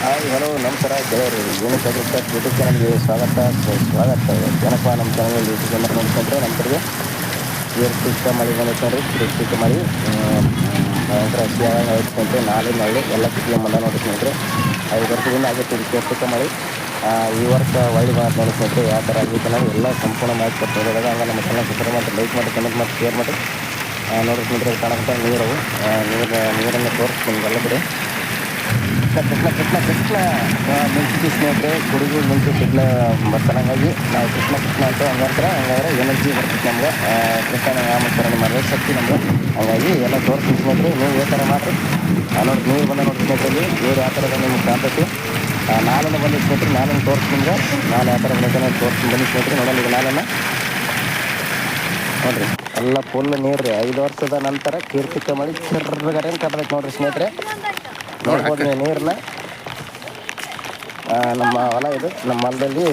Hi hello ನಮಸ್ಕಾರ ಗೆಳೆಯರು unique agriculture YouTube ಚಾನಲ್ಗೆ ಸ್ವಾಗತ. ಏನಪ್ಪ ನಮ್ಮ ಚಾನಲ್ ಯೂಟ್ಯೂಬ್ ಚಾನಲ್ ನೋಡ್ಕೊಂಡ್ರೆ ನಮ್ಮ ಕಡೆಗೆ ಕೀರ್ತಿಕ ಮಳೆ ಬಂದೈತೆ ನೋಡ್ರಿ. ಕೀರ್ತಿಕ ಮಳೆ ಭಯಂಕರ ಹಸಿ ಆಯ್ತು ನಾಳಿನ ನಳ್ಳಿ ಎಲ್ಲ ಕಿತ್ಕೊಂಡ್ ಬಂದ ನೋಡಿ ಸ್ನೇಹಿತರೆ. 5 ವರ್ಷದಿಂದ ಆಗೈತೆ ಇದು ಕೀರ್ತಿಕ ಮಳೆ. ಈ ವರ್ಷ ಒಳ್ಳೆ ಬಂದು ನೋಡಿ ಸ್ನೇಹಿತರೆ. ಯಾವ ಥರ ಆಗೈತೆ ನಾವು ಎಲ್ಲ ಸಂಪೂರ್ಣ ಮಾಹಿತಿ ಕೊಡ್ತಾ ಇರೋದು. ಹಂಗೆ ನಮ್ಮ ಚಾನಲ್ ಸಬ್ಸ್ಕ್ರೈಬ್ ಮಾಡಿ, ಲೈಕ್ ಮಾಡಿ, ಕಮೆಂಟ್ ಮಾಡಿ, ಶೇರ್ ಮಾಡಿ. ನೋಡಿರಿ ಸ್ನೇಹಿತರೆ, ಕಾಣುತ್ತೆ ನೀರವು ನೀರನ್ನು ತೋರಿಸ್ತೀನಿ ಎಲ್ಲ ಕಡೆ. ಕೃಷ್ಣ ಮೆಣಸಿಗೆ ಸ್ನೇಹಿತರೆ, ಕುಡಿದು ಮೆಣಸು ಸಿಡ್ಲ ಬರ್ತಾನೆ. ಹಂಗಾಗಿ ನಾವು ಕೃಷ್ಣ ಅಂತ ಹಂಗಾದ್ರೆ ಎನರ್ಜಿ ಬರ್ತೈತೆ ನಮ್ಗೆ. ಕೃಷ್ಣನ ನಾಮಸ್ಮರಣೆ ಮಾಡಿದ್ರೆ ಶಕ್ತಿ ನಮ್ಗೆ. ಹಂಗಾಗಿ ಎಲ್ಲ ತೋರಿಸ್ತೀನಿ ಸ್ನೇಹಿತರೆ, ನೀವು ಯಾವ ಥರ ಮಾಡಿರಿ. ನೋಡಿ ನೀರು ಬಂದ ನೋಡಿ ಸ್ನೇಹಿತರಲ್ಲಿ, ನೀರು ಯಾವ ಥರದ ನಿಮ್ಗೆ ಕಾಣ್ತೈತಿ. ನಾಲನ್ನು ಬಂದು ಸ್ನೇಹಿತರೆ, ನಾಲನ್ನು ತೋರಿಸ್ತೀನಿ ನಿಮ್ಗೆ. ನಾನು ಯಾವ ಥರ ಬಂದೈತೆ ತೋರಿಸ್ತೀನಿ ಬನ್ನಿ ಸ್ನೇಹಿತರೆ. ನೋಡಲ್ಲ ಈಗ ನಾಲನ್ನು ನೋಡಿರಿ, ಎಲ್ಲ ಫುಲ್ ನೀರು ರೀ. 5 ವರ್ಷದ ನಂತರ ಕೀರ್ತಿಕ ಮಳೆ ಚಿರ್ರಗರೇನು ಕಟ್ಟಬೇಕು ನೋಡಿರಿ ಸ್ನೇಹಿತರೆ. ನೋಡ್ಬೋದು ನೀವು ನೀರನ್ನ. ನಮ್ಮ ಹೊಲ ಇದು. ನಮ್ಮ ಹೊಲದಲ್ಲಿ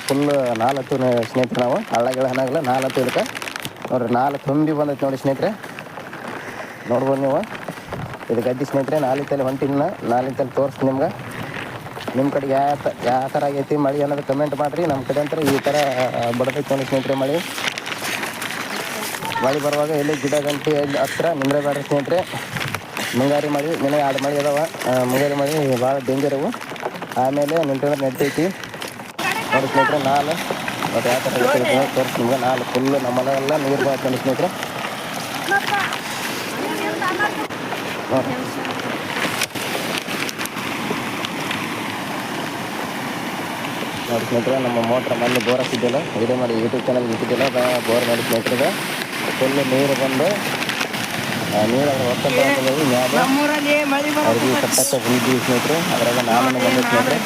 ಫುಲ್ ನಾಲ್ಕು ಸ್ನೇಹಿತರೆ. ನಾವು ಹಳ್ಳಗಳ ಹಣಗಳ 4 ಇದಕ್ಕೆ ನೋಡಿರಿ. 4 ತುಂಬಿ ಬಂದೈತೆ ನೋಡಿ ಸ್ನೇಹಿತರೆ. ನೋಡ್ಬೋದು ನೀವು, ಇದು ಗದ್ದೆ ಸ್ನೇಹಿತರೆ. 4 ಹೊಂಟಿನ 4 ತೋರಿಸ್ತೀನಿ ನಿಮ್ಗೆ. ನಿಮ್ಮ ಕಡೆ ಯಾವ ಥರ ಆಗೈತಿ ಮಳೆ ಅನ್ನೋದು ಕಮೆಂಟ್ ಮಾಡಿರಿ. ನಮ್ಮ ಕಡೆ ಅಂತ ಈ ಥರ ಬಡದೈತೆ ನೋಡಿ ಸ್ನೇಹಿತರೆ. ಮಳೆ ಬರುವಾಗ ಎಲ್ಲಿ ಗಿಡ ಗಂಟೆ ಹತ್ರ ನಿಂದ್ರಬೇಡ್ರಿ ಸ್ನೇಹಿತರೆ. ಮುಂಗಾರಿ ಮಳೆ 2 ಮಳೆ ಅದಾವ. ಮುಂಗಾರಿ ಮಳೆ ಭಾಳ ಡೇಂಜರ್ ಅವು. ಆಮೇಲೆ ನಿಂತಂದ್ರೆ ನಡ್ತೈತಿ ನೋಡಿ ಸ್ನೇಹಿತರೆ. 4 ಮತ್ತು ಯಾವ ಥರ ತೋರಿಸಿ ನಿಮ್ಗೆ. 4 ಫುಲ್ ನಮ್ಮನೆಲ್ಲ ನೀರು ಬರುತ್ತೆ ನೋಡಿ ಸ್ನೇಹಿತರೆ. ನೋಡಿ ನೋಡಿ ಸ್ನೇಹಿತರೆ, ನಮ್ಮ ಮೋಟ್ರ್ ಮೊನ್ನೆ ಬೋರ್ ಹಾಕಿದ್ದಿಲ್ಲ, ವಿಡಿಯೋ ಮಾಡಿ ಯೂಟ್ಯೂಬ್ ಚಾನಲ್ ಇಟ್ಟಿದ್ದಿಲ್ಲ. ಬೋರ್ ನೋಡಿ ಸ್ನೇಹಿತರೆ, ಫುಲ್ ನೀರು ಬಂದು ನೀರು ಅದ್ರ ಹೊತ್ತಂತ ಅರ್ಬಿ ಕಟ್ಟಕ್ಕೆ ಹೋಗಿದ್ದೀವಿ ಸ್ನೇಹಿತರೆ. ಅದ್ರಾಗ ನಾನು ಬಂದು ಸ್ನೇಹಿತರೆ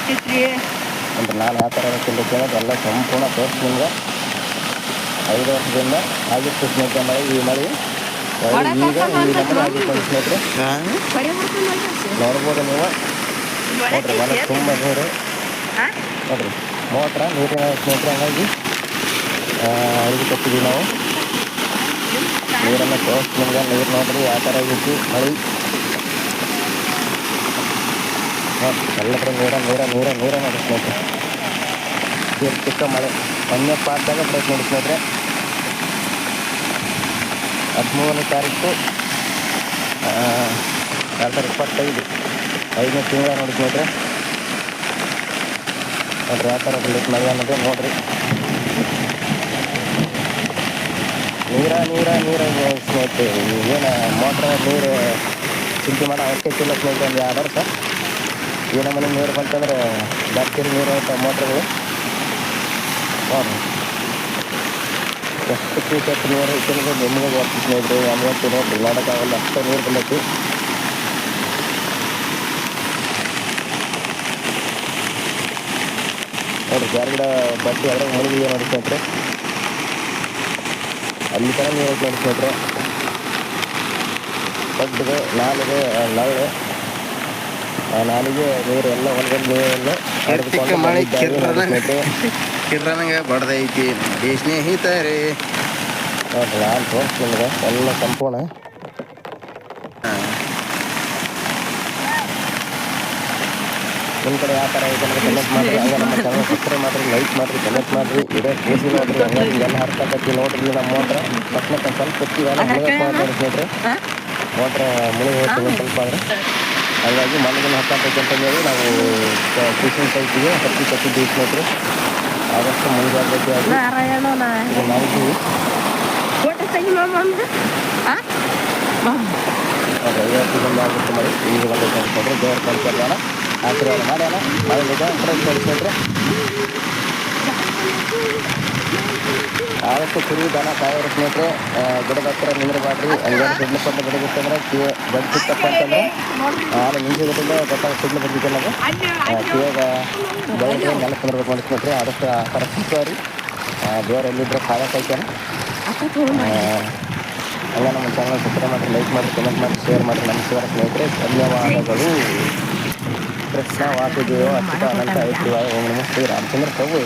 ಅಂದ್ರೆ ನಾನು ಯಾವ ಥರ ಕೇಳೋದು ಎಲ್ಲ ಸಂಪೂರ್ಣ ತೋರಿಸಿ ನಿಮ್ಗೆ. 5 ವರ್ಷದಿಂದ ಆಗಿತ್ತು ಸ್ನೇಹಿತರೆ ಮಳೆ. ಈ ಮಳೆ ಈಗ ಈ ನಮ್ಮನೆ ಆಗಿತ್ತು ಸ್ನೇಹಿತರೆ. ನೋಡ್ಬೋದು ನೀವು. ನೋಡ್ರಿ ಮನೆ ತುಂಬ ನೀರು ನೋಡ್ರಿ. ಮೋಟ್ರ ನೀರಿನ ಸ್ನೇಹಿತರೆ. ಹಂಗಾಗಿ ಅಡುಗೆ ಕಟ್ಟಿದ್ದೀವಿ ನಾವು. ನೀರನ್ನು ತೋರಿಸಿ ನಿಮ್ಗೆ. ನೀರು ನೋಡ್ರಿ ಯಾವ ಥರ ಆಗೈತಿ ಮಳೆ. ನೋಡಿ ಎಲ್ಲ ಕಡೆ ನೀರ ನೋಡಿ ಸ್ನೇಹಿತರೆ. ಚಿಕ್ಕ ಮಳೆ ಮೊನ್ನೆ ಪಾಠದಾಗ ಬರೋದು ನೋಡಿ ಸ್ನೇಹಿತರೆ. 13ನೇ ತಾರೀಕು 2025 5ನೇ ತಿಂಗಳ ನೋಡಿ ಸ್ನೇಹಿತರೆ. ನೋಡ್ರಿ ಯಾವ ಥರ ಬರ್ತೈತೆ ಮಳೆ ಅನ್ನೋದು ನೋಡ್ರಿ. ನೀರ ಸ್ನೇಹಿತರೆ. ಏನು ಮೋಟ್ರ್ ನೀರು ಚಿಂತೆ ಮಾಡೋ ಅವಶ್ಯಕತೆ ಇಲ್ಲ ಸ್ನೇಹಿತರೆ. ಒಂದು 2 ವರ್ಷ ಈ ನಮ್ಮನೆ ನೀರು ಬಂತಂದ್ರೆ ಜಾಸ್ತಿ ನೀರು ಇರುತ್ತೆ ಮೋಟ್ರ್ಗಳು. ನೋಡ್ರಿ ಎಷ್ಟು ನೀರು ಇಟ್ಟಿರೋದು ನಿಮಗೆ ಬರ್ತೀವಿ ಸ್ನೇಹಿತರೆ. ನಮಗಂತೂ ನೋಡ್ರಿ ನೋಡೋಕ್ಕಾಗಲ್ಲ, ಅಷ್ಟು ನೀರು ಬಂದೈತಿ. ನೋಡಿ ಜಾರ್ಗಿಡ ಬಡ್ಡಿ ಅದ್ರಾಗ ಮುಳುಗಿದೆ ನೋಡಿ ಸ್ನೇಹಿತರೆ. ಅಲ್ಲಿ ಥರ ನೀರು ಐತೆ ನೋಡಿ ಸ್ನೇಹಿತರೆ. ದೊಡ್ಡದು ನಾಲಿಗೆ ನೀರು ಎಲ್ಲ ಹೊಲದಲ್ಲಿ ನೀರೆಲ್ಲ ಕಿರ್ರಂಗೆ ಬಡ್ದೈತಿ ನೋಡಿ ಸ್ನೇಹಿತರೆ. ನೋಡ್ರಿ ನಾನು ತೋರಿಸ್ತೀನಿ ನಿಮಗೆ ಎಲ್ಲ ಸಂಪೂರ್ಣ. ನಿಮ್ಮ ಕಡೆ ಯಾವ ಥರ ಐತೆ ಅಂದರೆ ಕಮೆಂಟ್ ಮಾಡಿರಿ. ಹಂಗೆ ನಮ್ಮ ಚಾನಲ್ ಸಬ್ಸ್ಕ್ರೈಬ್ ಮಾಡಿರಿ, ಲೈಕ್ ಮಾಡಿರಿ, ಕಮೆಂಟ್ ಮಾಡಿರಿ. ವಿಡಿಯೋ ಕೂಸಿ ನೋಡಿರಿ. ಹಂಗಾಗಿ ಎಲ್ಲ ಹರ್ಕತ್ತೈತಿ ನೋಡ್ರಿ. ನಮ್ಮ ಮೋಟ್ರ್ ತಕ್ಷಣ ಸ್ವಲ್ಪ ಹೊತ್ತಿಗೆಲ್ಲ ಮುಳುಗಕ್ಕೆ ಸ್ನೇಹಿತರೆ. ಮೋಟ್ರ್ ಮುಳುಗಿ ಹೋಗ್ತೀವಿ ಸ್ವಲ್ಪ ಆದರೆ. ಹಾಗಾಗಿ ಮನೆಗಿನ ಹತ್ತೈತೆ ಅಂತಂದೇಳಿ ನಾವು ಫಿಶಿಂಗ್ ಸೈಟಿಗೆ ಕಟ್ಟಿದ್ದೀವಿ ಸ್ನೇಹಿತರೆ. ಆದಷ್ಟು ಮುಂಜಾಗ್ರತೆ ಆಗಿ ಇದು ಮಾಡಿದ್ದೀವಿ. ನೋಡ್ರಿ 50 ಆಗುತ್ತೆ ಮಳೆ. ಈಗ ಬಂದೈತೆ ಅಂತಂದ್ರೆ ದೇವ್ರ ಕಲ್ಸೋಣ ಆಶೀರ್ವಾದ ಮಾಡ್ಯಾನ. ಮಳೆಲಿದೆ ಸ್ನೇಹಿತರೆ. ಆದಷ್ಟು ಕುರಿ ದನ ಕಾಯೋರು ಸ್ನೇಹಿತರೆ ಗಿಡದ ಹತ್ರ ನಿಂದ್ರಬಾಡ್ರಿ. ಹಂಗೆ ಸಿಡ್ಲಪ್ಪ ಗಿಡಗಿತ್ತಂದ್ರೆ ಗಡ್ಡ ಸಿಕ್ತಪ್ಪ ಅಂತಂದ್ರೆ ನಾನು ನಿಂಜಿಗಿಟ್ಟಿಂದ ಗೊತ್ತಾಗ ಸಿಡ್ಲು ಬಂದಿದ್ದೆ ನಾವು ಕಿವಾಗ ಬೆಳಗ್ಗೆ ನೆಲ ಕುಂದ್ರಬೇಕು ನೋಡಿ ಸ್ನೇಹಿತರೆ. ಆದಷ್ಟು ಆ ಥರ ಸಿಗ್ತಾವ್ರಿ. ದೇವ್ರು ಎಲ್ಲಿದ್ದರೆ ಕಾಯಕೈತೇನೆ. ಹಂಗೆ ನಮ್ಮ ಚಾನಲ್ ಸಬ್ಸ್ಕ್ರೈಬ್ ಮಾಡಿರಿ, ಲೈಕ್ ಮಾಡಿರಿ, ಕಮೆಂಟ್ ಮಾಡಿ, ಶೇರ್ ಮಾಡಿರಿ. ನಮಸ್ಕಾರ ಸ್ನೇಹಿತರೆ, ಧನ್ಯವಾದಗಳು. ಕೃಷ್ಣ ವಾಸುದೇವ ಅಚ್ಯುತ ಅನಂತ ಐಶ್ವರ್ಯ ಓಂ ನಮಃ ಶ್ರೀ ರಾಮಚಂದ್ರ ಪ್ರಭು.